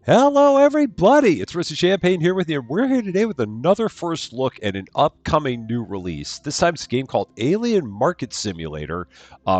Hello, everybody. It's Champaign here with you. We're here today with another first look at an upcoming new release. This time it's a game called Alien Market Simulator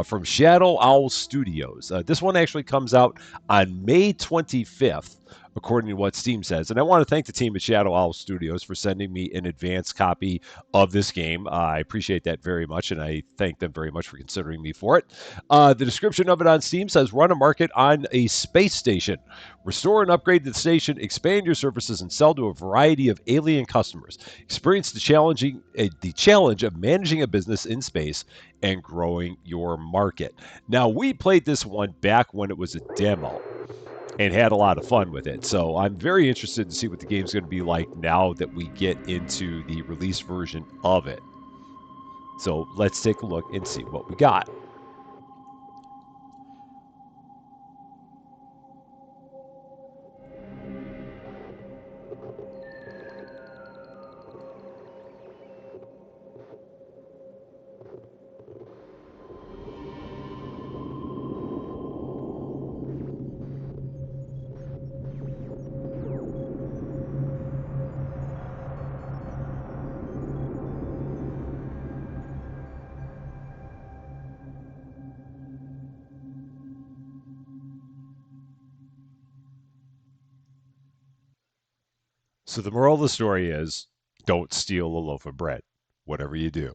from Shadow Owl Studios. This one actually comes out on May 25th, according to what Steam says. And I want to thank the team at Shadow Owl Studios for sending me an advance copy of this game. I appreciate that very much, and I thank them very much for considering me for it. The description of it on Steam says run a market on a space station. Restore and upgrade the station, expand your services, and sell to a variety of alien customers. Experience the challenge of managing a business in space and growing your market. Now, we played this one back when it was a demo and had a lot of fun with it. So I'm very interested to see what the game's going to be like now that we get into the release version of it. So let's take a look and see what we got. So the moral of the story is don't steal a loaf of bread, whatever you do.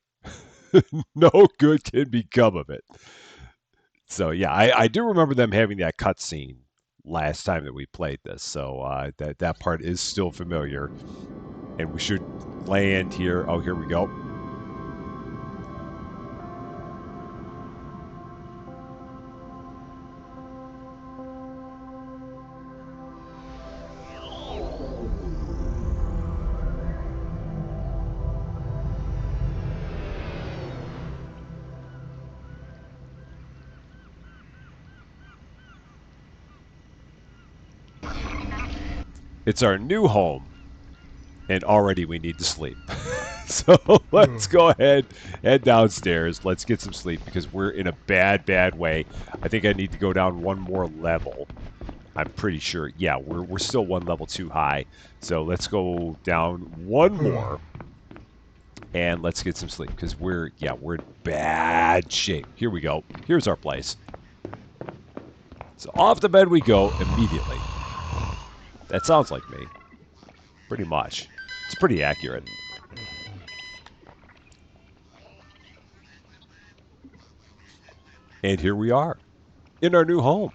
No good can become of it. So yeah, I do remember them having that cutscene last time that we played this. So that part is still familiar, and we should land here. Oh, here we go. It's our new home, and already we need to sleep. So let's go ahead, head downstairs. Let's get some sleep because we're in a bad way. I think I need to go down one more level. I'm pretty sure. Yeah, we're still one level too high. So let's go down one more and let's get some sleep because we're in bad shape. Here we go. Here's our place. So off the bed we go immediately. That sounds like me. Pretty much. It's pretty accurate. And here we are in our new home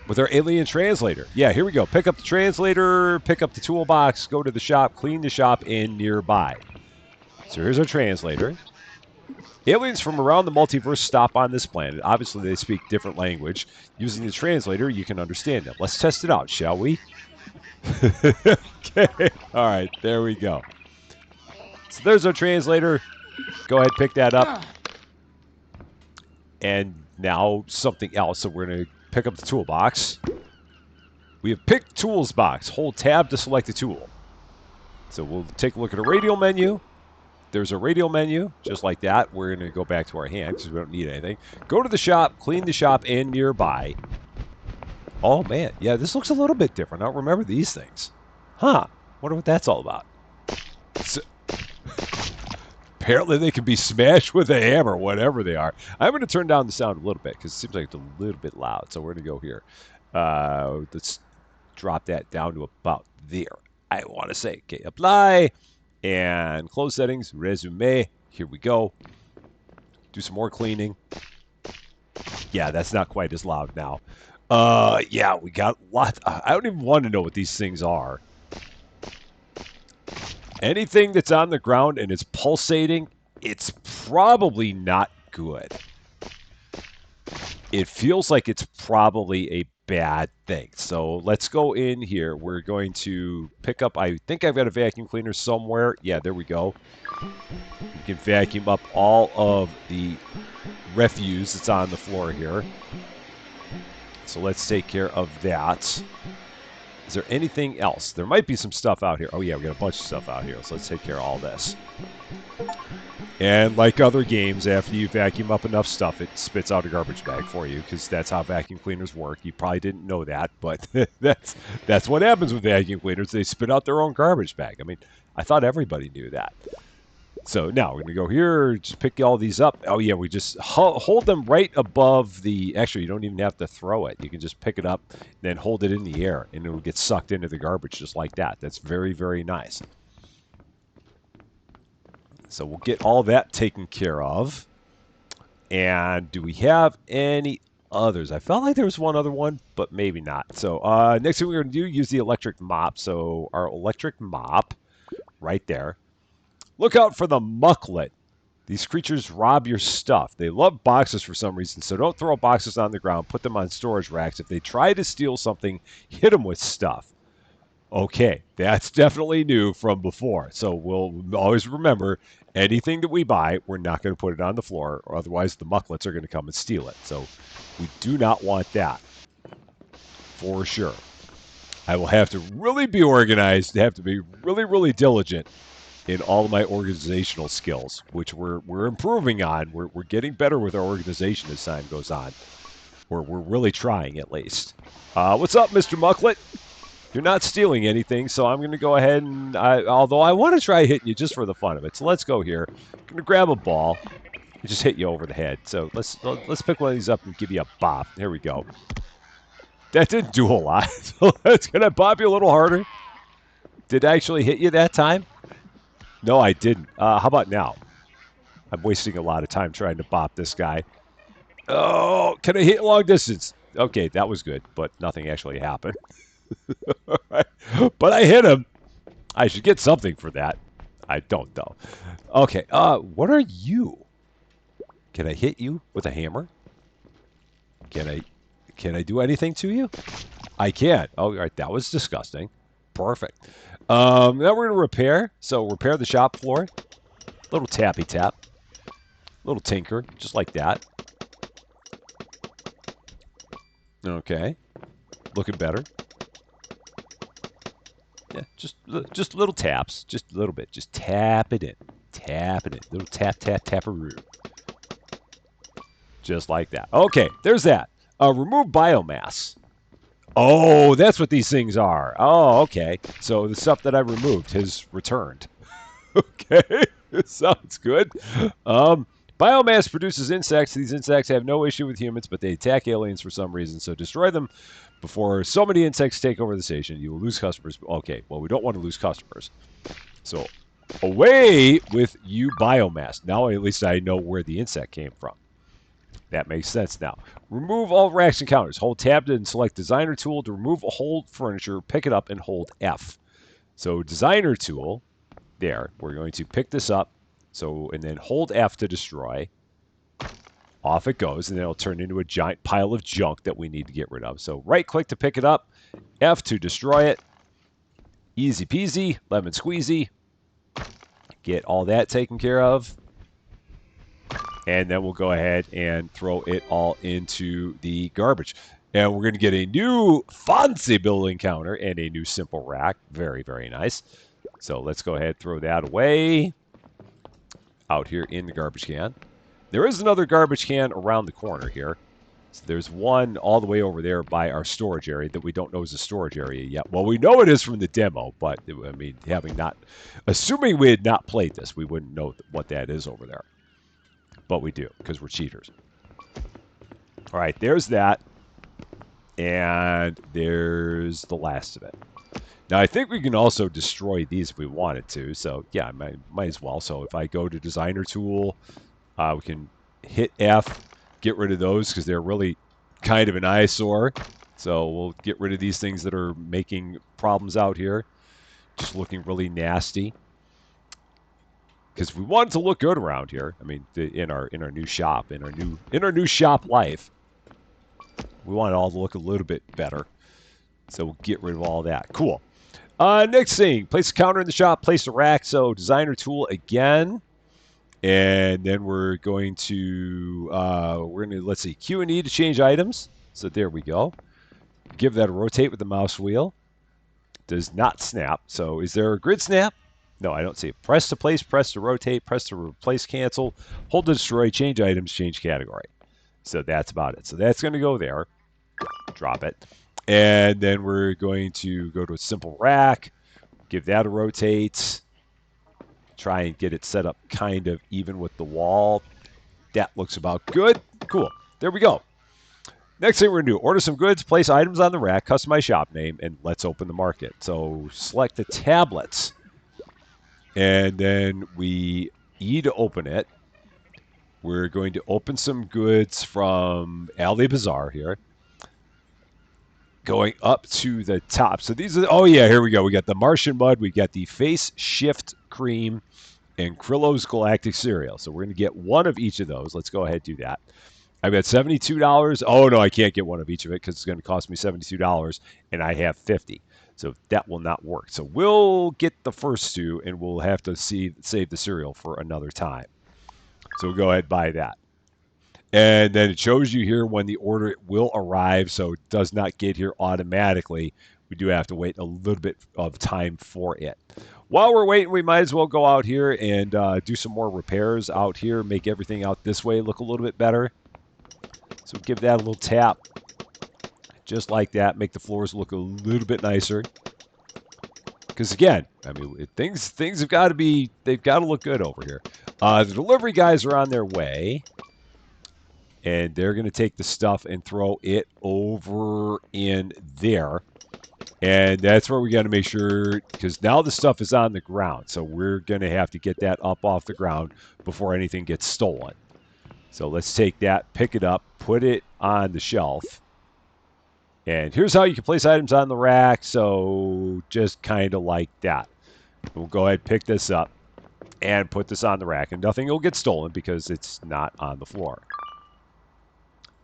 with our alien translator. Yeah, here we go. Pick up the translator, pick up the toolbox, go to the shop, clean the shop, and nearby. So here's our translator. Aliens from around the multiverse stop on this planet. Obviously, they speak different language. Using the translator, you can understand them. Let's test it out, shall we? Okay. All right, there we go. So there's our translator. Go ahead, pick that up. And now something else. So we're going to pick up the toolbox. We have picked tools box. Hold tab to select a tool. So we'll take a look at a radial menu. There's a radial menu, just like that. We're going to go back to our hand because we don't need anything. Go to the shop, clean the shop, and nearby. Oh, man. Yeah, this looks a little bit different. I don't remember these things. Huh. Wonder what that's all about. So, apparently they can be smashed with a hammer, whatever they are. I'm going to turn down the sound a little bit because it seems like it's a little bit loud. So we're going to go here. Let's drop that down to about there. I want to say, okay, apply. And close settings, resume. Here we go. Do some more cleaning. Yeah, that's not quite as loud now. Yeah, we got lots. I don't even want to know what these things are. Anything that's on the ground and it's pulsating, it's probably not good. It feels like it's probably a bad thing. So let's go in here. We're going to pick up, I think I've got a vacuum cleaner somewhere. Yeah, there we go. We can vacuum up all of the refuse that's on the floor here. So let's take care of that. Is there anything else? There might be some stuff out here. Oh yeah, we got a bunch of stuff out here. So let's take care of all this. And like other games, after you vacuum up enough stuff, it spits out a garbage bag for you because that's how vacuum cleaners work. You probably didn't know that, but that's what happens with vacuum cleaners. They spit out their own garbage bag. I mean, I thought everybody knew that. So now we're going to go here, just pick all these up. Oh, yeah, we just hold them right above the... Actually, you don't even have to throw it. You can just pick it up, then hold it in the air, and it will get sucked into the garbage just like that. That's very, very nice. So we'll get all that taken care of. And do we have any others? I felt like there was one other one, but maybe not. So next thing we're going to do, use the electric mop. So our electric mop, right there. Look out for the mucklet. These creatures rob your stuff. They love boxes for some reason, so don't throw boxes on the ground. Put them on storage racks. If they try to steal something, hit them with stuff. Okay, that's definitely new from before. So we'll always remember, anything that we buy, we're not going to put it on the floor, or otherwise the mucklets are going to come and steal it. So we do not want that, for sure. I will have to really be organized, have to be really, really diligent in all of my organizational skills, which we're improving on. We're getting better with our organization as time goes on. We're really trying, at least. What's up, Mr. Mucklet? You're not stealing anything, so I'm going to go ahead and... although I want to try hitting you just for the fun of it. So let's go here. I'm going to grab a ball and just hit you over the head. So let's pick one of these up and give you a bop. There we go. That didn't do a lot. So that's going to bop you a little harder. Did I actually hit you that time? No, I didn't. How about now? I'm wasting a lot of time trying to bop this guy. Oh, can I hit long distance? Okay, that was good, but nothing actually happened. But I hit him. I should get something for that. I don't though. Okay, what are you? Can I hit you with a hammer? Can I do anything to you? I can. Oh, all right, that was disgusting. Perfect. Now we're gonna repair. So repair the shop floor. Little tappy tap. Little tinker, just like that. Okay. Looking better. Yeah, just little taps, just a little bit. Just tap it in, tap it in. Little tap, tap, taparoo. Just like that. Okay, there's that. Remove biomass. Oh, that's what these things are. Oh, okay. So the stuff that I removed has returned. Okay, sounds good. Biomass produces insects. These insects have no issue with humans, but they attack aliens for some reason. So destroy them before so many insects take over the station. You will lose customers. Okay, well, we don't want to lose customers. So away with you, biomass. Now at least I know where the insect came from. That makes sense now. Remove all racks and counters. Hold tab and select designer tool to remove old furniture. Pick it up and hold F. So designer tool, there. We're going to pick this up. So, and then hold F to destroy. Off it goes, and then it'll turn into a giant pile of junk that we need to get rid of. So right click to pick it up, F to destroy it. Easy peasy, lemon squeezy. Get all that taken care of. And then we'll go ahead and throw it all into the garbage. And we're going to get a new fancy building counter and a new simple rack. Very, very nice. So let's go ahead and throw that away. Out here in the garbage can. There is another garbage can around the corner here. So there's one all the way over there by our storage area that we don't know is a storage area yet. Well, we know it is from the demo, but I mean, assuming we had not played this, we wouldn't know what that is over there. But we do, because we're cheaters. All right, there's that. And there's the last of it. Now, I think we can also destroy these if we wanted to. So, yeah, I might as well. So, if I go to Designer Tool, we can hit F, get rid of those because they're really kind of an eyesore. So, we'll get rid of these things that are making problems out here. Just looking really nasty. Because we want it to look good around here. I mean, in our new shop, in our new shop life, we want it all to look a little bit better. So we'll get rid of all that. Cool. Next thing, place a counter in the shop, place a rack. So designer tool again. And then we're going to, let's see, Q and E to change items. So there we go. Give that a rotate with the mouse wheel. Does not snap. So is there a grid snap? No, I don't see it. Press to place, press to rotate, press to replace, cancel, hold to destroy, change items, change category. So that's about it. So that's going to go there. Drop it. And then we're going to go to a simple rack, give that a rotate, try and get it set up kind of even with the wall. That looks about good. Cool. There we go. Next thing we're going to do, order some goods, place items on the rack, customize shop name, and let's open the market. So select the tablets, and then we E to open it. We're going to open some goods from Ali Bazaar here. Going up to the top. So these are, oh yeah, here we go. We got the Martian Mud, we got the Face Shift Cream, and Krillo's Galactic Cereal. So we're going to get one of each of those. Let's go ahead and do that. I've got $72. Oh no, I can't get one of each of it because it's going to cost me $72, and I have 50. So that will not work. So we'll get the first two, and we'll have to save the cereal for another time. So we'll go ahead and buy that. And then it shows you here when the order will arrive, so it does not get here automatically. We do have to wait a little bit of time for it. While we're waiting, we might as well go out here and do some more repairs out here, make everything out this way look a little bit better. So give that a little tap, just like that, make the floors look a little bit nicer. Because again, I mean, things have got to be, they've got to look good over here. The delivery guys are on their way. And they're going to take the stuff and throw it over in there. And that's where we got to make sure, because now the stuff is on the ground. So we're going to have to get that up off the ground before anything gets stolen. So let's take that, pick it up, put it on the shelf. And here's how you can place items on the rack. So just kind of like that. We'll go ahead and pick this up and put this on the rack. And nothing will get stolen because it's not on the floor.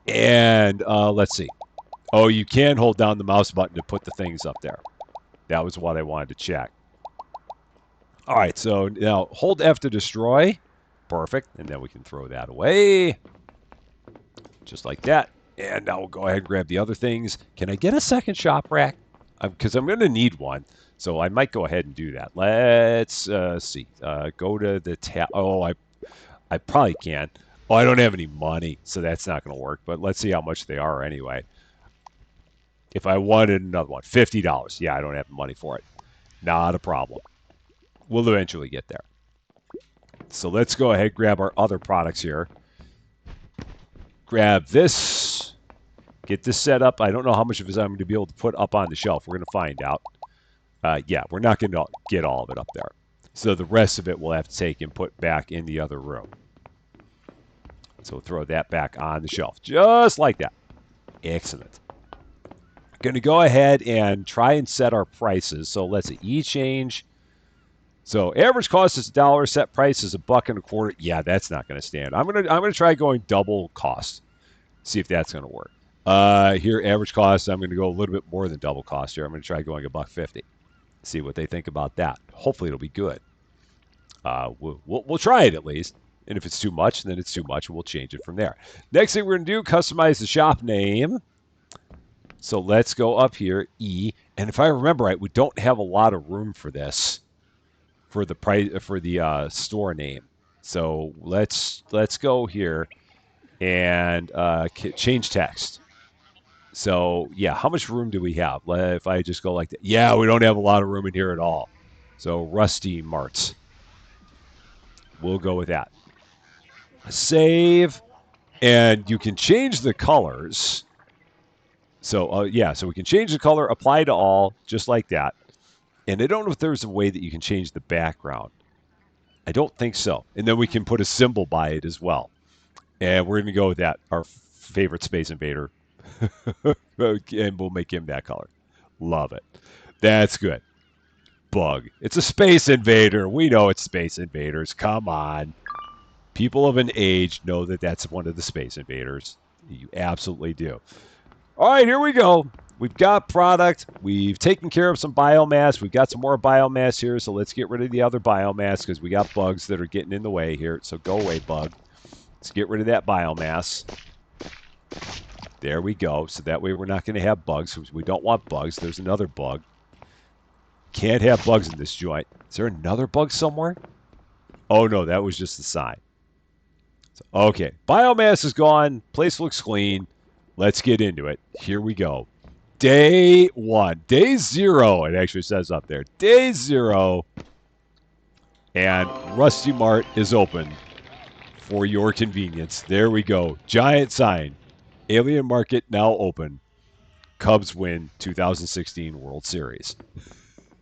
And let's see. Oh, you can hold down the mouse button to put the things up there. That was what I wanted to check. All right, so now hold F to destroy. Perfect. And then we can throw that away. Just like that. And now we'll go ahead and grab the other things. Can I get a second shop rack? Because I'm going to need one. So I might go ahead and do that. Let's see. Go to the tab. Oh, I probably can. Oh, I don't have any money, so that's not going to work. But let's see how much they are anyway. If I wanted another one, $50. Yeah, I don't have the money for it. Not a problem. We'll eventually get there. So let's go ahead and grab our other products here. Grab this. Get this set up. I don't know how much of this I'm going to be able to put up on the shelf. We're going to find out. Yeah, we're not going to get all of it up there. So the rest of it we'll have to take and put back in the other room. So we'll throw that back on the shelf, just like that. Excellent. Going to go ahead and try and set our prices. So let's see, E-change. So average cost is $1, set price is $1.25. Yeah, that's not going to stand. I'm gonna try going double cost. See if that's going to work. Here, average cost, I'm going to go a little bit more than double cost here. I'm going to try going $1.50. See what they think about that. Hopefully it'll be good. We'll try it at least. And if it's too much, then it's too much, and we'll change it from there. Next thing we're going to do, customize the shop name. So let's go up here, E. And if I remember right, we don't have a lot of room for this, for the price, for the store name. So let's go here and change text. So yeah, how much room do we have? If I just go like that, yeah, we don't have a lot of room in here at all. So RustyMart. We'll go with that. Save, and you can change the colors. So yeah, so we can change the color, apply to all, just like that. And I don't know if there's a way that you can change the background. I don't think so. And then we can put a symbol by it as well. And we're going to go with that, our favorite Space Invader. And we'll make him that color. Love it. That's good. Bug. It's a Space Invader. We know it's Space Invaders. Come on. People of an age know that that's one of the Space Invaders. You absolutely do. All right, here we go. We've got product. We've taken care of some biomass. We've got some more biomass here, so let's get rid of the other biomass because we got bugs that are getting in the way here. So go away, bug. Let's get rid of that biomass. There we go. So that way we're not going to have bugs. We don't want bugs. There's another bug. Can't have bugs in this joint. Is there another bug somewhere? Oh, no, that was just the sign. So, okay, biomass is gone. Place looks clean. Let's get into it. Here we go. Day 1. Day 0, it actually says up there. Day 0. And RustyMart is open for your convenience. There we go. Giant sign. Alien Market now open. Cubs win 2016 World Series.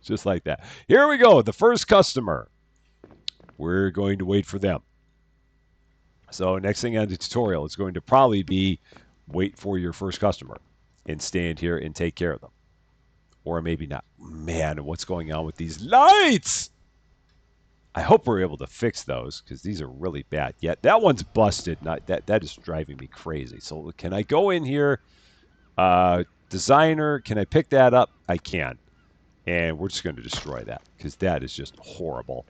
Just like that. Here we go. The first customer. We're going to wait for them. So next thing on the tutorial is going to probably be wait for your first customer and stand here and take care of them. Or maybe not. Man, what's going on with these lights? I hope we're able to fix those because these are really bad. Yeah, that one's busted. That is driving me crazy. So can I go in here? Designer, can I pick that up? I can. And we're just going to destroy that because that is just horrible.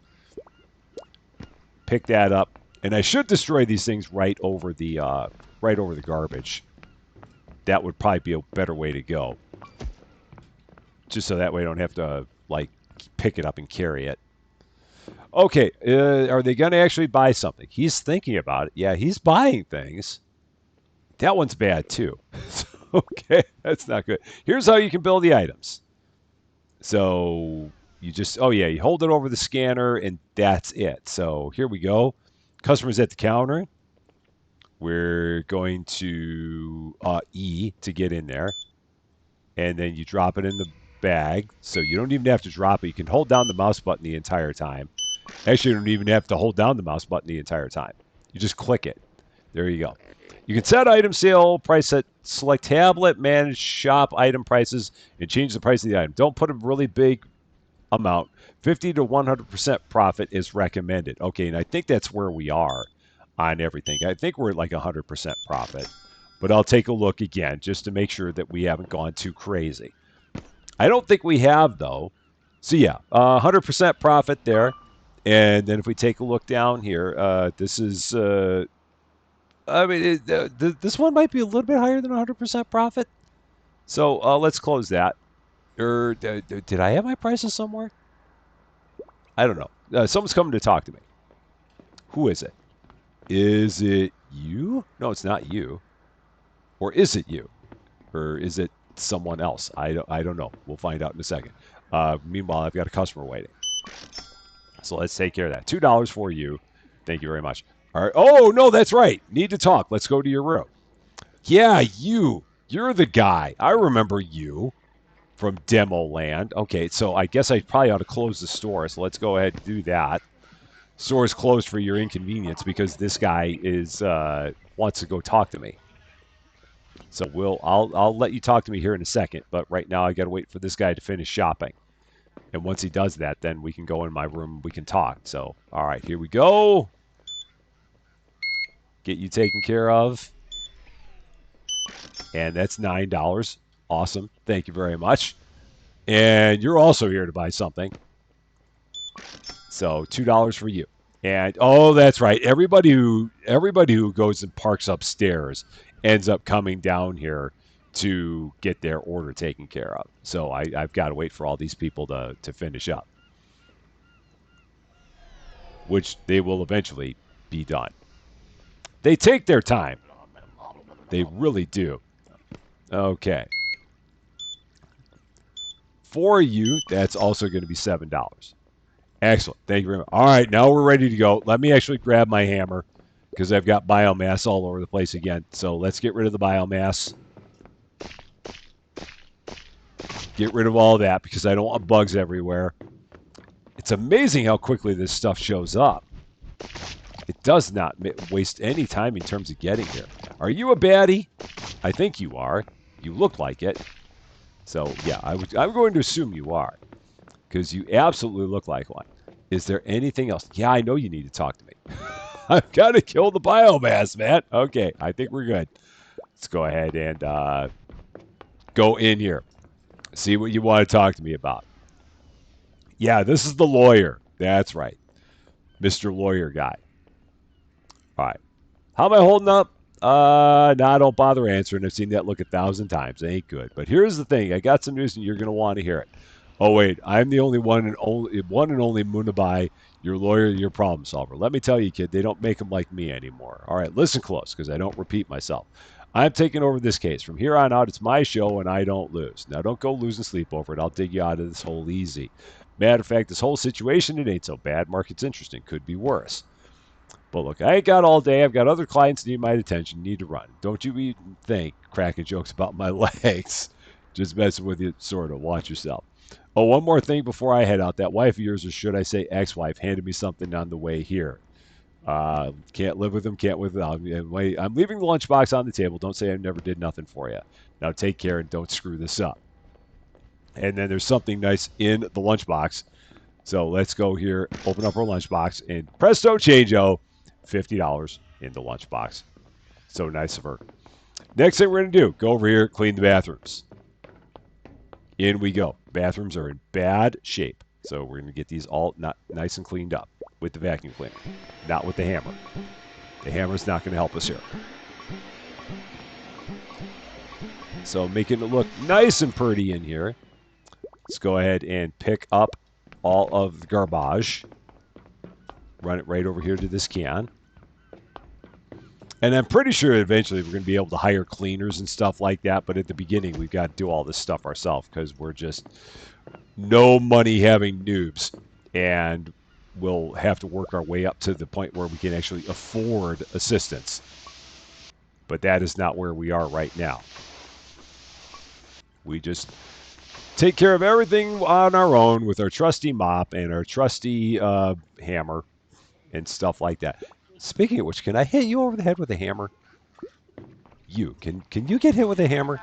Pick that up. And I should destroy these things right over the garbage. That would probably be a better way to go. Just so that way I don't have to, like, pick it up and carry it. Okay, are they going to actually buy something? He's thinking about it. Yeah, he's buying things. That one's bad, too. Okay, that's not good. Here's how you can build the items. So you just, oh, yeah, you hold it over the scanner, and that's it. So here we go. Customers at the counter. We're going to E to get in there. And then you drop it in the bag. So you don't even have to drop it. You can hold down the mouse button the entire time. Actually, you don't even have to hold down the mouse button the entire time. You just click it. There you go. You can set item sale price at select tablet, manage shop item prices, and change the price of the item. Don't put a really big amount. 50 to 100% profit is recommended. Okay, and I think that's where we are on everything. I think we're at like 100% profit. But I'll take a look again just to make sure that we haven't gone too crazy. I don't think we have, though. So, yeah, 100% profit there. And then if we take a look down here, this is, I mean, this one might be a little bit higher than 100% profit. So let's close that. Or did I have my prices somewhere? I don't know. Someone's coming to talk to me. Who is it? Is it you? No, it's not you. Or is it you? Or is it someone else? I don't know. We'll find out in a second. Meanwhile, I've got a customer waiting. So let's take care of that. $2 for you. Thank you very much. All right. Oh, no, that's right. Need to talk. Let's go to your room. Yeah, you. You're the guy. I remember you from Demo Land. Okay, so I guess I probably ought to close the store. So let's go ahead and do that. Store is closed for your inconvenience because this guy is wants to go talk to me. So I'll let you talk to me here in a second. But right now I got to wait for this guy to finish shopping. And once he does that, then we can go in my room and we can talk. So, all right, here we go. Get you taken care of. And that's $9. Awesome. Thank you very much. And you're also here to buy something. So $2 for you. And oh, that's right. Everybody who goes and parks upstairs ends up coming down here to get their order taken care of. So I've got to wait for all these people to finish up, which they will eventually be done. They take their time. They really do. Okay. For you, that's also going to be $7. Excellent. Thank you very much. All right, now we're ready to go. Let me actually grab my hammer because I've got biomass all over the place again. So let's get rid of the biomass. Get rid of all of that because I don't want bugs everywhere. It's amazing how quickly this stuff shows up. It does not waste any time in terms of getting here. Are you a baddie? I think you are. You look like it. So, yeah, I'm going to assume you are because you absolutely look like one. Is there anything else? Yeah, I know you need to talk to me. I've got to kill the biomass, man. Okay, I think we're good. Let's go ahead and go in here. See what you want to talk to me about. Yeah, this is the lawyer. That's right. Mr. Lawyer Guy. All right. How am I holding up? Nah, don't bother answering. I've seen that look 1,000 times. It ain't good. But here's the thing. I got some news and you're going to want to hear it. Oh wait, I'm the only one and only Munabai, your lawyer, your problem solver. Let me tell you, kid, they don't make them like me anymore. All right, listen close, because I don't repeat myself. I'm taking over this case. From here on out, it's my show, and I don't lose. Now, don't go losing sleep over it. I'll dig you out of this hole easy. Matter of fact, this whole situation, it ain't so bad. Market's interesting. Could be worse. But look, I ain't got all day. I've got other clients that need my attention, need to run. Don't you even think cracking jokes about my legs. Just messing with you, sort of. Watch yourself. Oh, one more thing before I head out. That wife of yours, or should I say ex-wife, handed me something on the way here. Can't live with them, can't live without them. I'm leaving the lunchbox on the table. Don't say I never did nothing for you. Now take care and don't screw this up. And then there's something nice in the lunchbox. So let's go here, open up our lunchbox, and presto changeo, $50 in the lunchbox. So nice of her. Next thing we're going to do, go over here, clean the bathrooms. In we go. Bathrooms are in bad shape. So we're going to get these all nice and cleaned up with the vacuum cleaner, not with the hammer. The hammer's not going to help us here. So making it look nice and pretty in here. Let's go ahead and pick up all of the garbage. Run it right over here to this can. And I'm pretty sure eventually we're going to be able to hire cleaners and stuff like that. But at the beginning, we've got to do all this stuff ourselves because we're just no money having noobs. And we'll have to work our way up to the point where we can actually afford assistance. But that is not where we are right now. We just take care of everything on our own with our trusty mop and our trusty hammer and stuff like that. Speaking of which, can I hit you over the head with a hammer? Can you get hit with a hammer?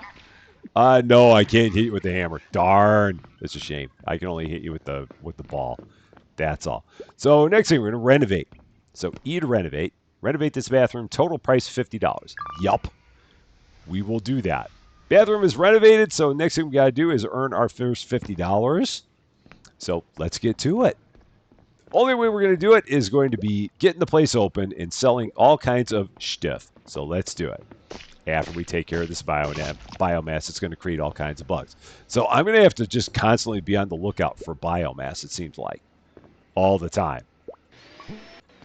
No, I can't hit you with a hammer. Darn, that's a shame. I can only hit you with the ball. That's all. So next thing we're gonna renovate. So E to renovate. Renovate this bathroom. Total price $50. Yup, we will do that. Bathroom is renovated. So next thing we gotta do is earn our first $50. So let's get to it. Only way we're going to do it is going to be getting the place open and selling all kinds of stuff. So let's do it. After we take care of this biomass, it's going to create all kinds of bugs. So I'm going to have to just constantly be on the lookout for biomass, it seems like, all the time.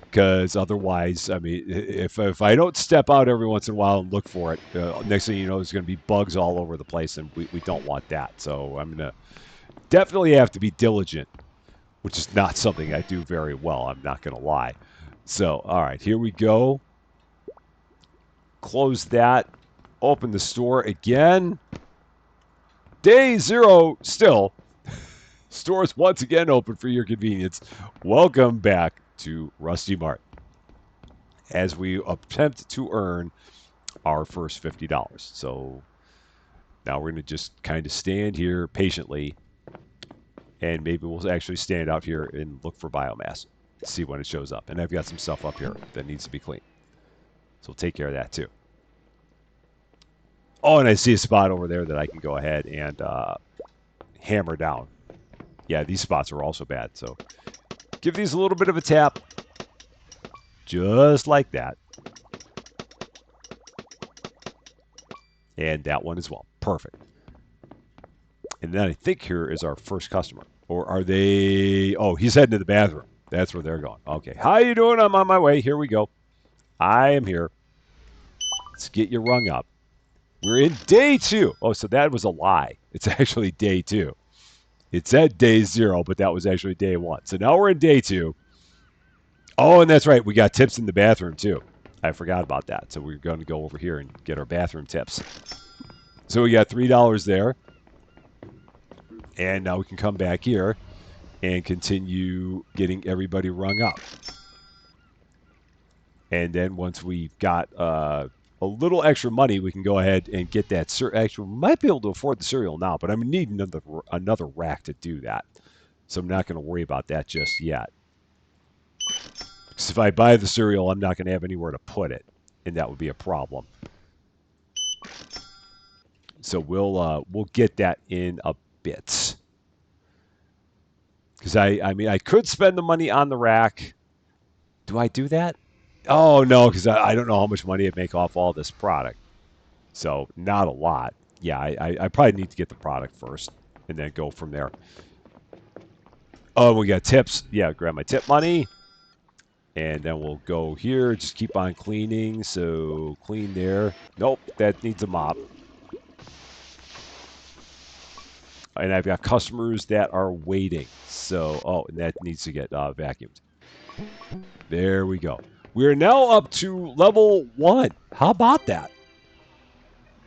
Because otherwise, I mean, if I don't step out every once in a while and look for it, next thing you know, there's going to be bugs all over the place, and we don't want that. So I'm going to definitely have to be diligent, which is not something I do very well, I'm not going to lie. So, all right, here we go. Close that. Open the store again. Day 0 still. Stores once again open for your convenience. Welcome back to RustyMart as we attempt to earn our first $50. So now we're going to just kind of stand here patiently, and maybe we'll actually stand out here and look for biomass, see when it shows up. And I've got some stuff up here that needs to be cleaned. So we'll take care of that too. Oh, and I see a spot over there that I can go ahead and hammer down. Yeah, these spots are also bad. So give these a little bit of a tap. Just like that. And that one as well. Perfect. And then I think here is our first customer. Or are they... Oh, he's heading to the bathroom. That's where they're going. Okay. How you doing? I'm on my way. Here we go. I am here. Let's get you rung up. We're in day 2. Oh, so that was a lie. It's actually day 2. It said day 0, but that was actually day 1. So now we're in day 2. Oh, and that's right. We got tips in the bathroom, too. I forgot about that. So we're going to go over here and get our bathroom tips. So we got $3 there. And now we can come back here and continue getting everybody rung up. And then once we've got a little extra money, we can go ahead and get that. Actually, we might be able to afford the cereal now, but I'm going to need another rack to do that. So I'm not going to worry about that just yet. Because if I buy the cereal, I'm not going to have anywhere to put it, and that would be a problem. So we'll get that in a bit. Because I mean, I could spend the money on the rack. Do I do that? Oh, no, because I don't know how much money I'd make off all this product. So not a lot. Yeah, I probably need to get the product first and then go from there. Oh, we got tips. Yeah, grab my tip money. And then we'll go here. Just keep on cleaning. So clean there. Nope, that needs a mop. And I've got customers that are waiting. So, oh, and that needs to get vacuumed. There we go. We're now up to level 1. How about that?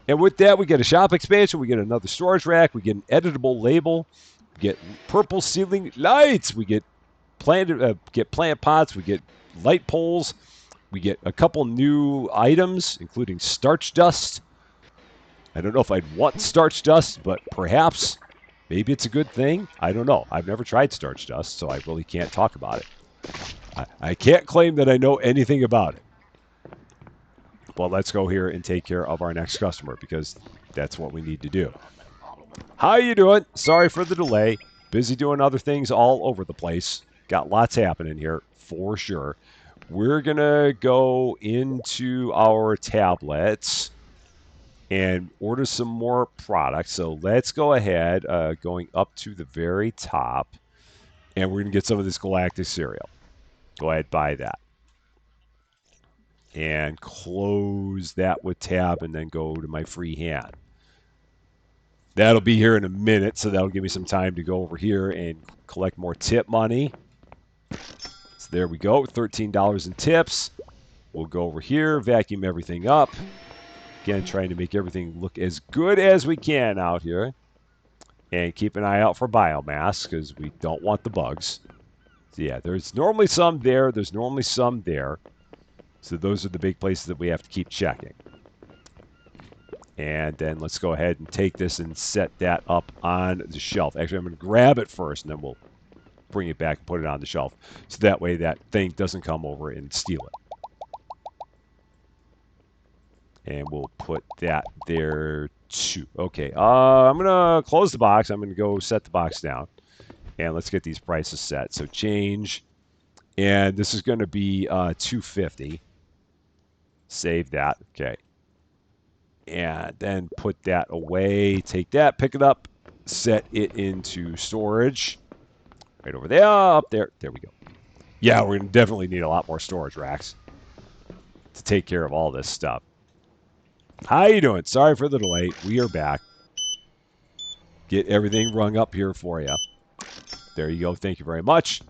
And with that, we get a shop expansion. We get another storage rack. We get an editable label. We get purple ceiling lights. We get plant pots. We get light poles. We get a couple new items, including starch dust. I don't know if I'd want starch dust, but perhaps, maybe it's a good thing. I don't know. I've never tried starch dust, so I really can't talk about it. I can't claim that I know anything about it. Well, let's go here and take care of our next customer because that's what we need to do. How you doing? Sorry for the delay. Busy doing other things all over the place. Got lots happening here for sure. We're going to go into our tablets and order some more products. So let's go ahead, going up to the very top, and we're going to get some of this galactic cereal. Go ahead, buy that. And close that with tab and then go to my free hand. That'll be here in a minute, so that'll give me some time to go over here and collect more tip money. So there we go, $13 in tips. We'll go over here, vacuum everything up. Again, trying to make everything look as good as we can out here. And keep an eye out for biomass because we don't want the bugs. So yeah, there's normally some there. There's normally some there. So those are the big places that we have to keep checking. And then let's go ahead and take this and set that up on the shelf. Actually, I'm going to grab it first, and then we'll bring it back and put it on the shelf. So that way that thing doesn't come over and steal it. And we'll put that there too. Okay, I'm going to close the box. I'm going to go set the box down. And let's get these prices set. So change. And this is going to be $2.50. Save that. Okay. And then put that away. Take that, pick it up, set it into storage. Right over there, up there. There we go. Yeah, we're going to definitely need a lot more storage racks to take care of all this stuff. How you doing? Sorry for the delay. We are back. Get everything rung up here for you. There you go. Thank you very much.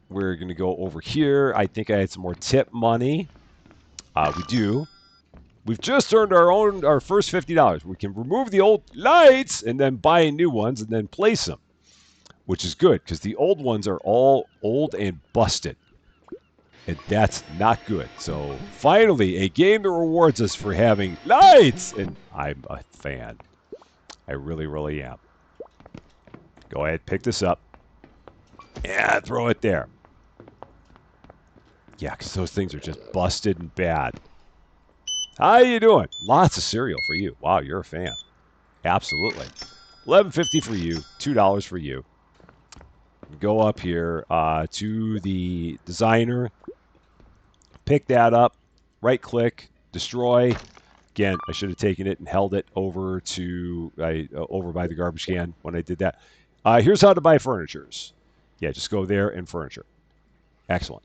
We're going to go over here. I think I had some more tip money. We do. We've just earned our first $50. We can remove the old lights and then buy new ones and then place them, which is good because the old ones are all old and busted. And that's not good. So finally, a game that rewards us for having lights. And I'm a fan. I really, really am. Go ahead, pick this up. And throw it there. Yeah, because those things are just busted and bad. How you doing? Lots of cereal for you. Wow, you're a fan. Absolutely. $11.50 for you. $2 for you. Go up here to the designer. Pick that up. Right-click. Destroy. Again, I should have taken it and held it over to over by the garbage can when I did that. Here's how to buy furnitures. Yeah, just go there and furniture. Excellent.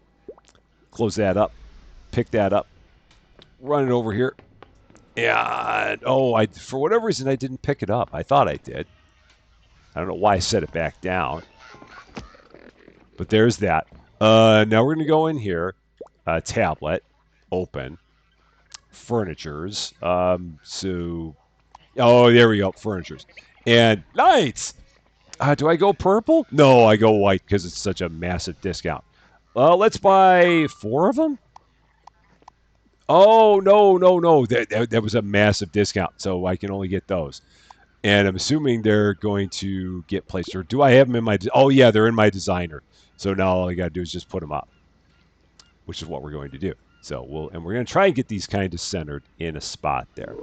Close that up. Pick that up. Run it over here. And, for whatever reason, I didn't pick it up. I thought I did. I don't know why I set it back down. But there's that. Now we're going to go in here. Tablet. Open. Furnitures. Oh, there we go. Furnitures. And lights. Do I go purple? No, I go white because it's such a massive discount. Let's buy 4 of them. Oh, no. That was a massive discount, so I can only get those. And I'm assuming they're going to get placed. Or do I have them in my... Oh, yeah, they're in my designer. So now all I got to do is just put them up, which is what we're going to do. So we're going to try and get these kind of centered in a spot there.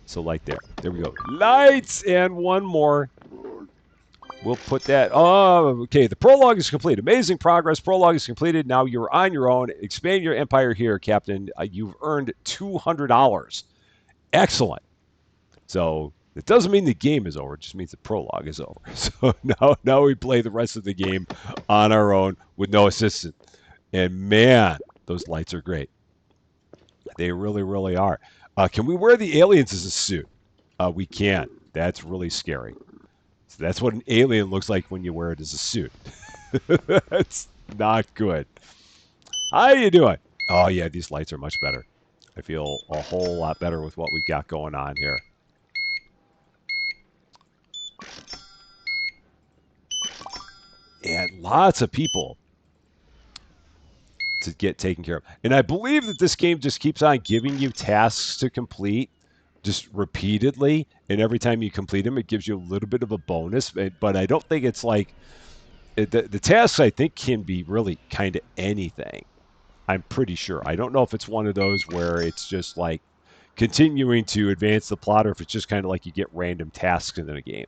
So like there. There we go. Lights! And one more. We'll put that... Oh, okay. The prologue is complete. Amazing progress. Prologue is completed. Now you're on your own. Expand your empire here, Captain. You've earned $200. Excellent. So It doesn't mean the game is over. It just means the prologue is over. So now we play the rest of the game on our own with no assistant. And man, those lights are great. They really, really are. Can we wear the aliens as a suit? We can. That's really scary. So that's what an alien looks like when you wear it as a suit. That's not good. How you doing? Oh yeah, these lights are much better. I feel a whole lot better with what we got going on here. And lots of people to get taken care of. And I believe that this game just keeps on giving you tasks to complete just repeatedly. And every time you complete them, it gives you a little bit of a bonus. But I don't think it's like the tasks, I think, can be really kind of anything. I'm pretty sure. I don't know if it's one of those where it's just like continuing to advance the plot or if it's just kind of like you get random tasks in a game.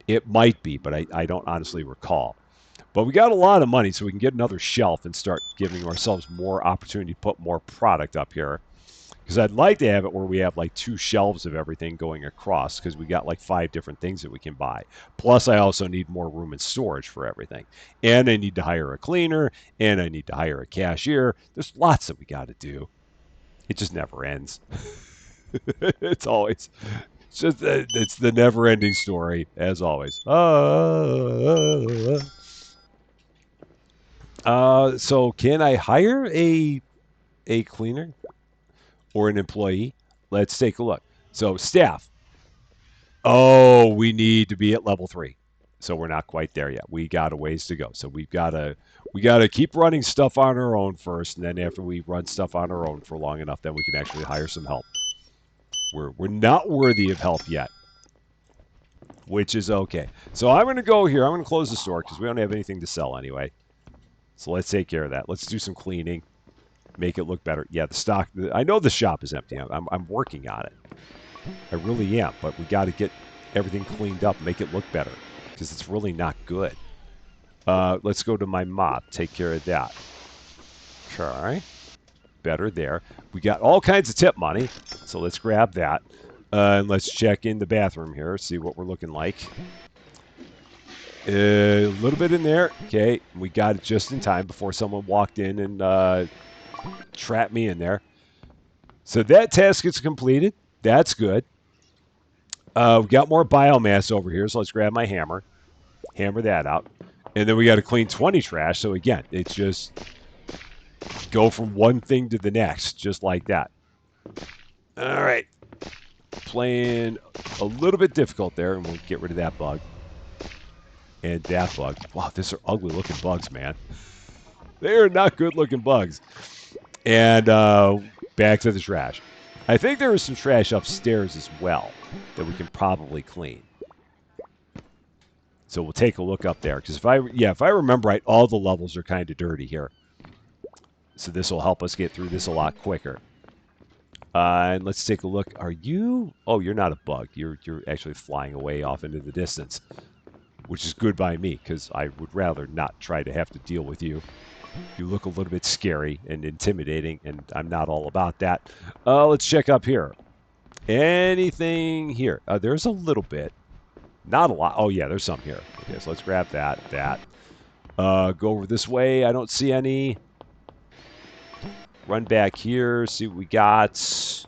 It might be, but I don't honestly recall. But we got a lot of money, so we can get another shelf and start giving ourselves more opportunity to put more product up here. Because I'd like to have it where we have like 2 shelves of everything going across, because we got like 5 different things that we can buy. Plus, I also need more room and storage for everything. And I need to hire a cleaner, and I need to hire a cashier. There's lots that we got to do. It just never ends. It's always it's the never-ending story, as always. So can I hire a cleaner or an employee? Let's take a look. So staff. Oh, we need to be at level 3. So we're not quite there yet. We got a ways to go. So we gotta keep running stuff on our own first, and then after we run stuff on our own for long enough, then we can actually hire some help. We're not worthy of help yet, which is okay. So I'm gonna go here. I'm gonna close the store because we don't have anything to sell anyway. So let's take care of that. Let's do some cleaning, make it look better. Yeah, the stock. I know the shop is empty. I'm working on it. I really am. But we got to get everything cleaned up, make it look better, because it's really not good. Let's go to my mop. Take care of that. Okay. Better there. We got all kinds of tip money, so let's grab that. And let's check in the bathroom here, see what we're looking like. A little bit in there. Okay, we got it just in time before someone walked in and trapped me in there. So that task is completed. That's good. We got more biomass over here, so let's grab my hammer. Hammer that out. And then we got to clean 20 trash. So again, it's just go from one thing to the next, just like that. All right. Playing a little bit difficult there, and we'll get rid of that bug. And that bug. Wow, these are ugly looking bugs, man. They are not good looking bugs. And back to the trash. I think there is some trash upstairs as well that we can probably clean. So we'll take a look up there. Because if I remember right, all the levels are kind of dirty here. So this will help us get through this a lot quicker. And let's take a look. Are you? Oh, you're not a bug. You're actually flying away off into the distance, which is good by me because I would rather not try to have to deal with you. You look a little bit scary and intimidating, and I'm not all about that. Let's check up here. Anything here? There's a little bit. Not a lot. Oh, yeah, there's some here. Okay, so let's grab that. Go over this way. I don't see any. Run back here. See what we got.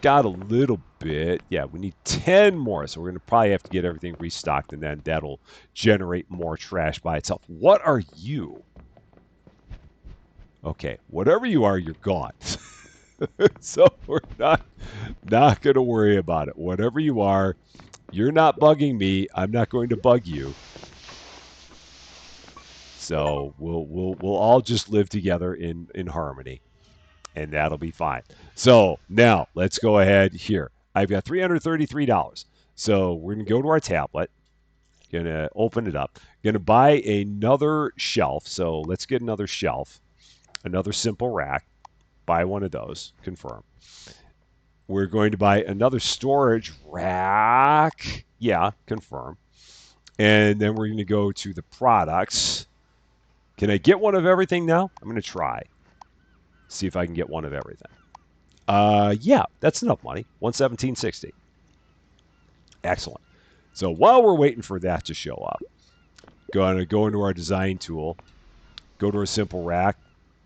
Got a little bit. Yeah, we need 10 more, so we're going to probably have to get everything restocked, and then that'll generate more trash by itself. What are you? Okay, whatever you are, you're gone. So we're not going to worry about it. Whatever you are, you're not bugging me. I'm not going to bug you. So we'll all just live together in harmony, and that'll be fine. So now let's go ahead here. I've got $333. So we're going to go to our tablet. Going to open it up. Going to buy another shelf. So let's get another shelf. Another simple rack. Buy one of those. Confirm. We're going to buy another storage rack. Yeah, confirm. And then we're going to go to the products. Can I get one of everything now? I'm going to try. See if I can get one of everything. Yeah, that's enough money. 117.60. Excellent. So while we're waiting for that to show up, going to go into our design tool, go to our simple rack,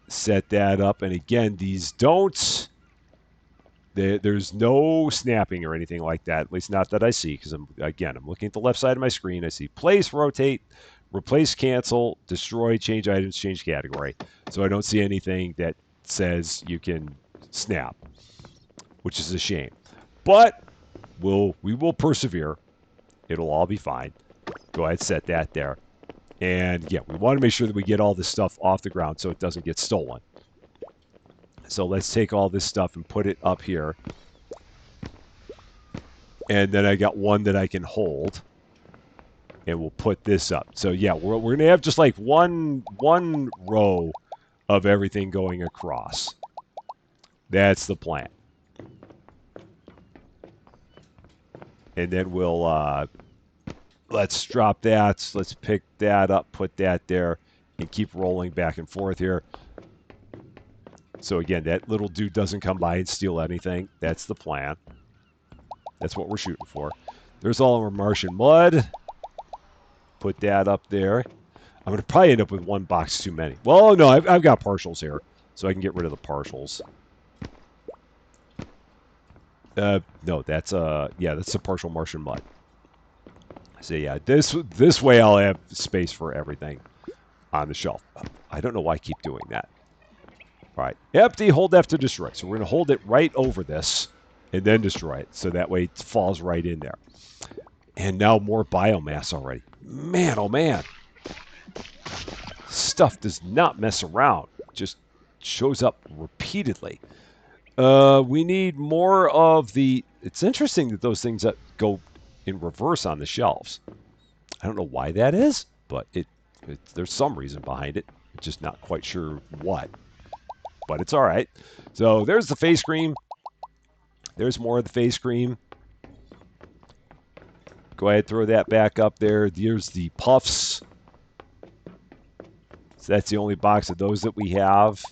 set that up, and again, these don't. There's no snapping or anything like that, at least not that I see, because I'm looking at the left side of my screen. I see place, rotate, replace, cancel, destroy, change items, change category. So I don't see anything that says you can snap, which is a shame. But we will persevere. It'll all be fine. Go ahead, set that there. And yeah, we want to make sure that we get all this stuff off the ground so it doesn't get stolen. So let's take all this stuff and put it up here. And then I got one that I can hold. And we'll put this up. So yeah, we're going to have just like one row of everything going across. That's the plan. And then we'll, let's drop that. Let's pick that up, put that there, and keep rolling back and forth here. So again, that little dude doesn't come by and steal anything. That's the plan. That's what we're shooting for. There's all our Martian mud. Put that up there. I'm going to probably end up with one box too many. Well, no, I've got partials here, so I can get rid of the partials. No, that's that's a partial Martian mud. So yeah, this way I'll have space for everything on the shelf. I don't know why I keep doing that. All right, empty, hold F to destroy. So we're going to hold it right over this and then destroy it. So that way it falls right in there. And now more biomass already. Man, oh man. Stuff does not mess around. It just shows up repeatedly. We need more of the... It's interesting that those things that go in reverse on the shelves. I don't know why that is, but there's some reason behind it. I'm just not quite sure what. But it's all right. So there's the face cream. There's more of the face cream. Go ahead, throw that back up there. There's the puffs. So that's the only box of those that we have.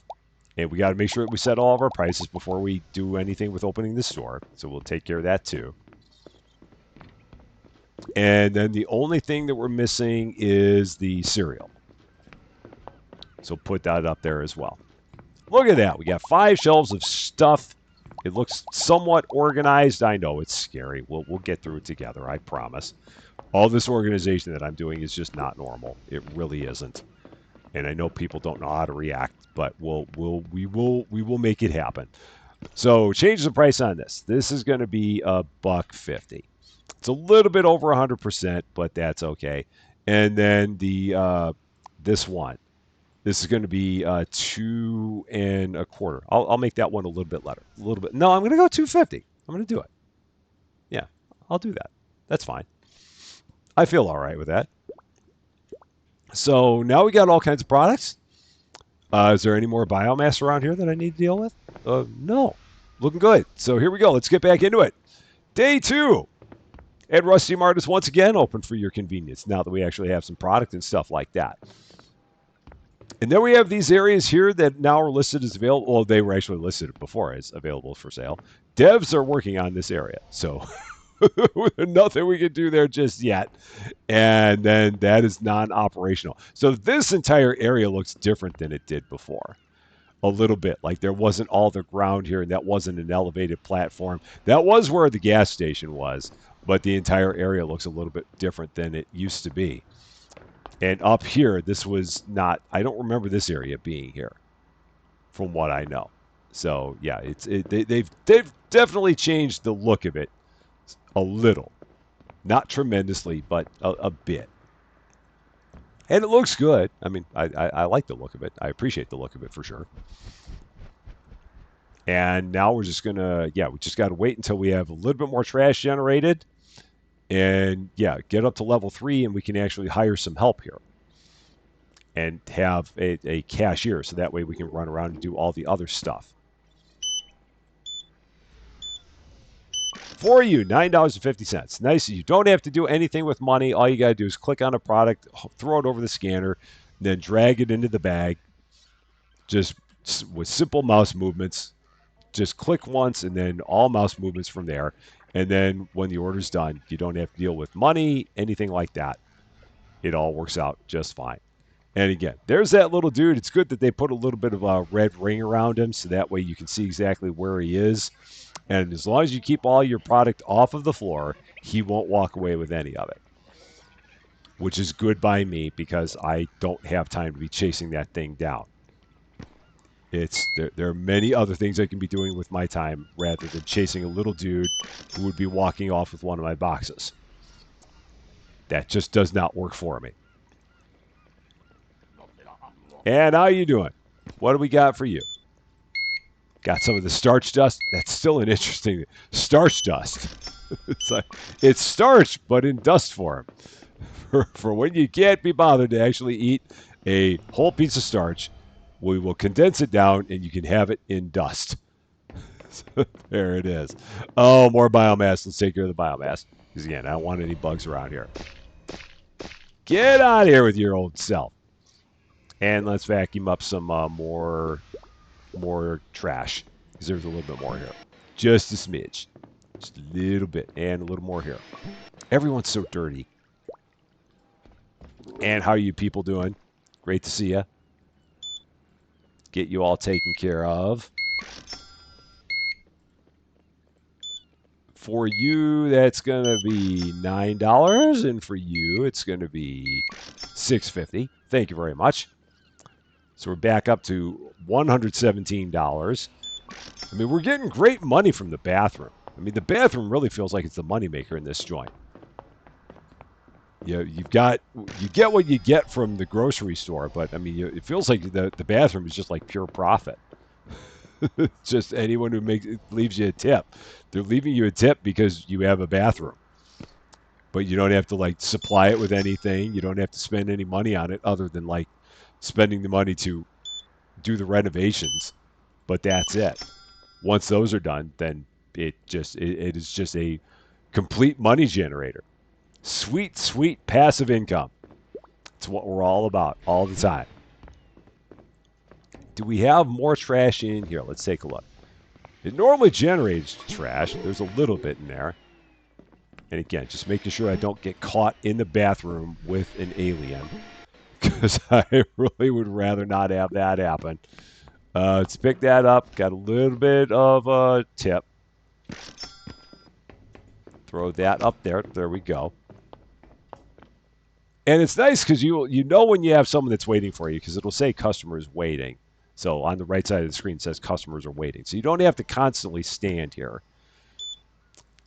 And we got to make sure that we set all of our prices before we do anything with opening the store. So we'll take care of that too. And then the only thing that we're missing is the cereal. So put that up there as well. Look at that. We got 5 shelves of stuff. It looks somewhat organized. I know it's scary. We'll get through it together, I promise. All this organization that I'm doing is just not normal. It really isn't. And I know people don't know how to react, but we will make it happen. So change the price on this. This is going to be $1.50. It's a little bit over 100%, but that's okay. And then the this one. This is going to be 2 1/4. I'll make that one a little bit better. A little bit. No, I'm going to go 2.50. I'm going to do it. Yeah, I'll do that. That's fine. I feel all right with that. So now we got all kinds of products. Is there any more biomass around here that I need to deal with? No. Looking good. So here we go. Let's get back into it. Day 2. And RustyMart is once again open for your convenience now that we actually have some product and stuff like that. And then we have these areas here that now are listed as available. Well, they were actually listed before as available for sale. Devs are working on this area. So nothing we can do there just yet. And then that is non-operational. So this entire area looks different than it did before. A little bit. Like there wasn't all the ground here and that wasn't an elevated platform. That was where the gas station was. But the entire area looks a little bit different than it used to be. And up here, this was not, I don't remember this area being here from what I know. So yeah, they've definitely changed the look of it a little. Not tremendously, but a bit. And it looks good. I mean, I like the look of it. I appreciate the look of it for sure. And now we're just going to, we just got to wait until we have a little bit more trash generated. And get up to level 3 and we can actually hire some help here. And have a cashier so that way we can run around and do all the other stuff. For you, $9.50. Nice. You don't have to do anything with money. All you got to do is click on a product, throw it over the scanner, then drag it into the bag. Just with simple mouse movements. just click once and then all mouse movements from there. And then when the order's done, you don't have to deal with money, anything like that. It all works out just fine. And again, there's that little dude. It's good that they put a little bit of a red ring around him so that way you can see exactly where he is. And as long as you keep all your product off of the floor, he won't walk away with any of it, which is good by me because I don't have time to be chasing that thing down. There are many other things I can be doing with my time rather than chasing a little dude who would be walking off with one of my boxes. That just does not work for me. And how you doing? What do we got for you? Got some of the starch dust. That's still an interesting starch dust. It's starch, but in dust form. For when you can't be bothered to actually eat a whole piece of starch, we will condense it down and you can have it in dust. There it is. Oh, more biomass. Let's take care of the biomass. Because again, I don't want any bugs around here. Get out of here with your old self. And let's vacuum up some more trash. Because there's a little bit more here. Just a smidge. Just a little bit. And a little more here. Everyone's so dirty. And how are you people doing? Great to see you. Get you all taken care of. For you, that's going to be $9. And for you, it's going to be $6.50. Thank you very much. So we're back up to $117. I mean, we're getting great money from the bathroom. I mean, the bathroom really feels like it's the moneymaker in this joint. You get what you get from the grocery store, but I mean, it feels like the bathroom is just like pure profit. Just anyone who leaves you a tip, they're leaving you a tip because you have a bathroom. But you don't have to like supply it with anything. You don't have to spend any money on it other than like spending the money to do the renovations. But that's it. Once those are done, then it is just a complete money generator. Sweet, sweet passive income. It's what we're all about all the time. Do we have more trash in here? Let's take a look. It normally generates trash. There's a little bit in there. And again, just making sure I don't get caught in the bathroom with an alien. Because I really would rather not have that happen. Let's pick that up. Got a little bit of a tip. Throw that up there. There we go. And it's nice because you know when you have someone that's waiting for you because it'll say customers waiting. So on the right side of the screen it says customers are waiting. So you don't have to constantly stand here.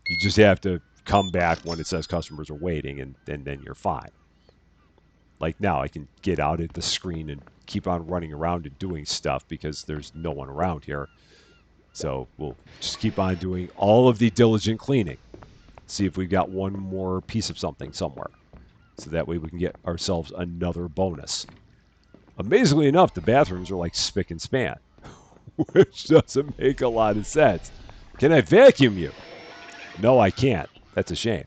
You just have to come back when it says customers are waiting and then you're fine. Like now I can get out at the screen and keep on running around and doing stuff because there's no one around here. So we'll just keep on doing all of the diligent cleaning. See if we've got one more piece of something somewhere. So that way we can get ourselves another bonus. Amazingly enough, the bathrooms are like spick and span, which doesn't make a lot of sense. Can I vacuum you? No, I can't. That's a shame.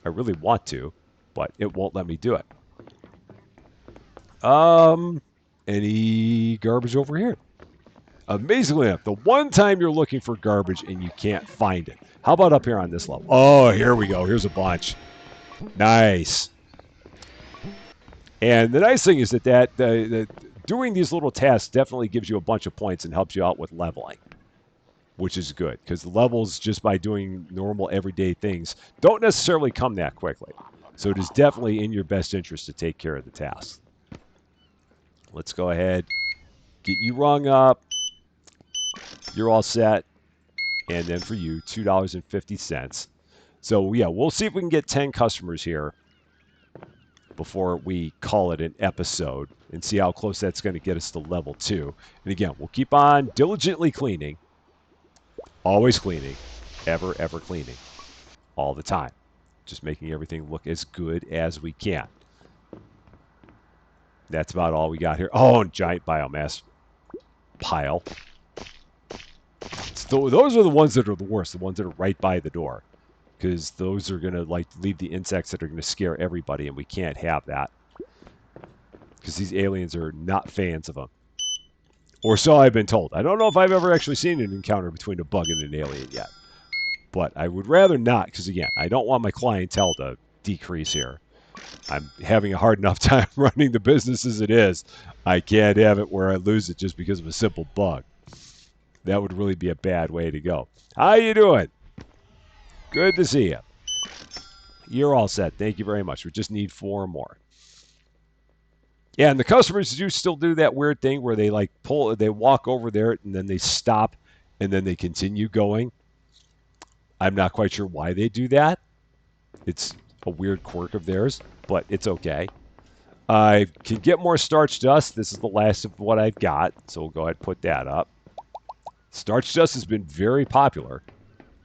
I really want to, but it won't let me do it. Any garbage over here? Amazingly enough, the one time you're looking for garbage and you can't find it. How about up here on this level? Oh, here we go. Here's a bunch. Nice. And the nice thing is that doing these little tasks definitely gives you a bunch of points and helps you out with leveling, which is good because the levels just by doing normal everyday things don't necessarily come that quickly. So it is definitely in your best interest to take care of the tasks. Let's go ahead, get you rung up. You're all set. And then for you, $2.50. So yeah, we'll see if we can get 10 customers here before we call it an episode and see how close that's going to get us to level 2. And again, we'll keep on diligently cleaning, always cleaning, ever cleaning, all the time. Just making everything look as good as we can. That's about all we got here. Oh, and giant biomass pile. So those are the ones that are the worst, the ones that are right by the door. Because those are going to like leave the insects that are going to scare everybody, and we can't have that. Because these aliens are not fans of them. Or so I've been told. I don't know if I've ever actually seen an encounter between a bug and an alien yet. But I would rather not, because again, I don't want my clientele to decrease here. I'm having a hard enough time running the business as it is. I can't have it where I lose it just because of a simple bug. That would really be a bad way to go. How you doing? Good to see you. You're all set. Thank you very much. We just need 4 more. Yeah, and the customers do still do that weird thing where they like they walk over there and then they stop and then they continue going. I'm not quite sure why they do that. It's a weird quirk of theirs, but it's okay. I can get more starch dust. This is the last of what I've got, so we'll go ahead and put that up. Starch dust has been very popular,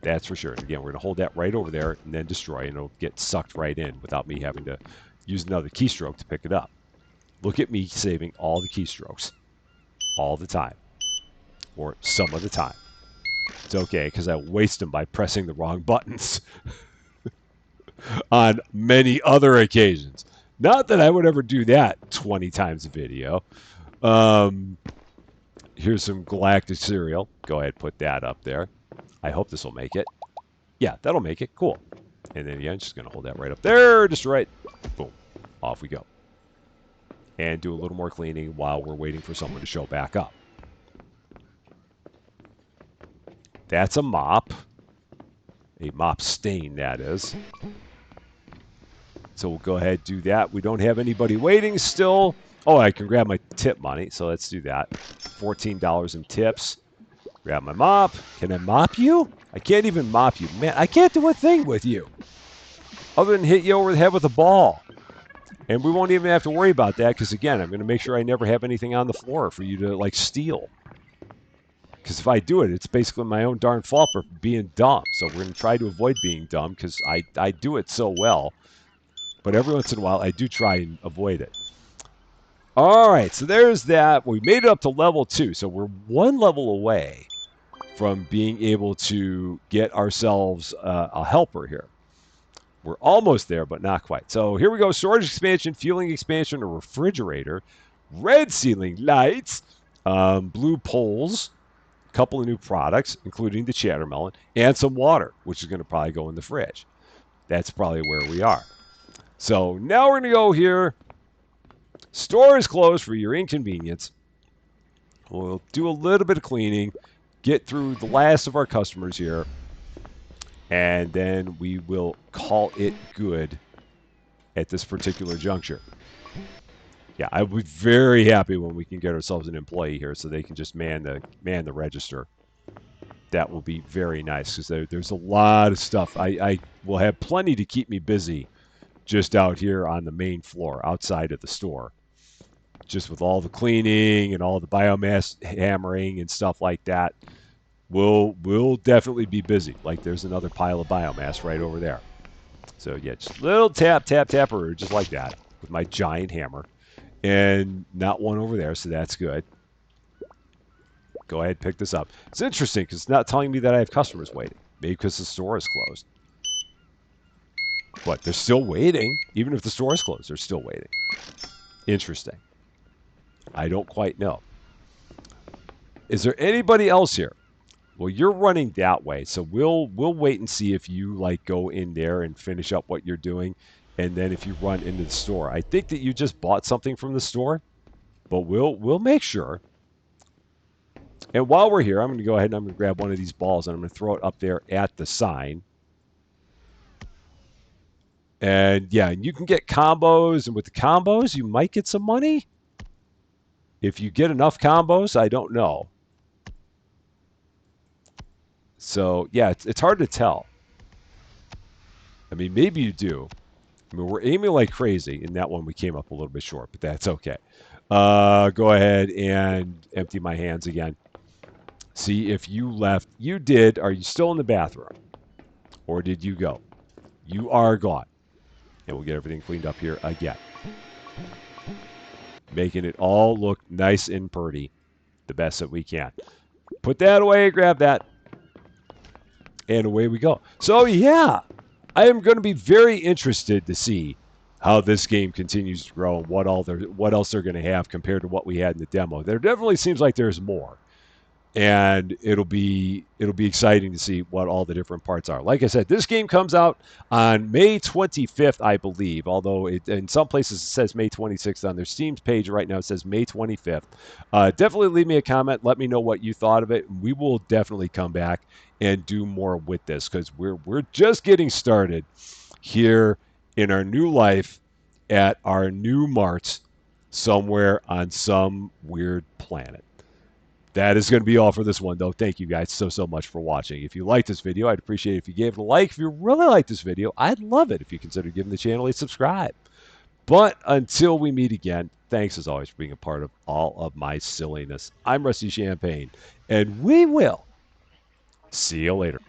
that's for sure. And again, we're going to hold that right over there and then destroy, and it'll get sucked right in without me having to use another keystroke to pick it up. Look at me saving all the keystrokes all the time, or some of the time. It's okay, because I waste them by pressing the wrong buttons on many other occasions. Not that I would ever do that 20 times a video. Here's some galactic cereal. Go ahead, put that up there. I hope this will make it. Yeah, that'll make it. Cool. And then, yeah, I'm just going to hold that right up there. Just right. Boom. Off we go. And do a little more cleaning while we're waiting for someone to show back up. That's a mop. A mop stain, that is. So we'll go ahead and do that. We don't have anybody waiting still. Oh, I can grab my tip money, so let's do that. $14 in tips. Grab my mop. Can I mop you? I can't even mop you. Man, I can't do a thing with you other than hit you over the head with a ball. And we won't even have to worry about that because, again, I'm going to make sure I never have anything on the floor for you to, like, steal. Because if I do it, it's basically my own darn fault for being dumb. So we're going to try to avoid being dumb because I do it so well. But every once in a while, I do try and avoid it. All right, so there's that. We made it up to level 2. So we're 1 level away from being able to get ourselves a helper here. We're almost there, but not quite. So here we go. Storage expansion, fueling expansion, a refrigerator, red ceiling lights, blue poles, a couple of new products, including the Chattermelon, and some water, which is going to probably go in the fridge. That's probably where we are. So now we're going to go here. Store is closed for your inconvenience. We'll do a little bit of cleaning, get through the last of our customers here, and then we will call it good at this particular juncture. Yeah, I would be very happy when we can get ourselves an employee here so they can just man the register. That will be very nice because there's a lot of stuff. I will have plenty to keep me busy just out here on the main floor outside of the store. Just with all the cleaning and all the biomass hammering and stuff like that. We'll definitely be busy. Like there's another pile of biomass right over there. So yeah, just a little tap, tap, tapper, just like that with my giant hammer. And not one over there, so that's good. Go ahead, pick this up. It's interesting because it's not telling me that I have customers waiting. Maybe because the store is closed. But they're still waiting. Even if the store is closed, they're still waiting. Interesting. I don't quite know. Is there anybody else here? Well, you're running that way, so we'll wait and see if you like go in there and finish up what you're doing, and then if you run into the store. I think that you just bought something from the store, but we'll make sure. And while we're here, I'm going to go ahead and I'm going to grab one of these balls and I'm going to throw it up there at the sign. And yeah, you can get combos, and with the combos, you might get some money. If you get enough combos, I don't know. So, yeah, it's hard to tell. I mean, maybe you do. I mean, we're aiming like crazy. In that one, we came up a little bit short, but that's okay. Go ahead and empty my hands again. See if you left. You did. Are you still in the bathroom? Or did you go? You are gone. And we'll get everything cleaned up here again. Making it all look nice and pretty. The best that we can. Put that away. Grab that. And away we go. So, yeah, I am going to be very interested to see how this game continues to grow and what else they're going to have compared to what we had in the demo. There definitely seems like there's more, and it'll be exciting to see what all the different parts are. Like I said, this game comes out on May 25th, I believe. Although in some places it says May 26th on their Steam page right now, it says May 25th. Definitely leave me a comment. Let me know what you thought of it. We will definitely come back and do more with this because we're just getting started here in our new life at our new mart somewhere on some weird planet. That is going to be all for this one, though. Thank you guys so much for watching. If you liked this video, I'd appreciate it if you gave it a like. If you really like this video, I'd love it if you consider giving the channel a subscribe. But until we meet again, thanks as always for being a part of all of my silliness. I'm Rusty Champagne, and we will see you later.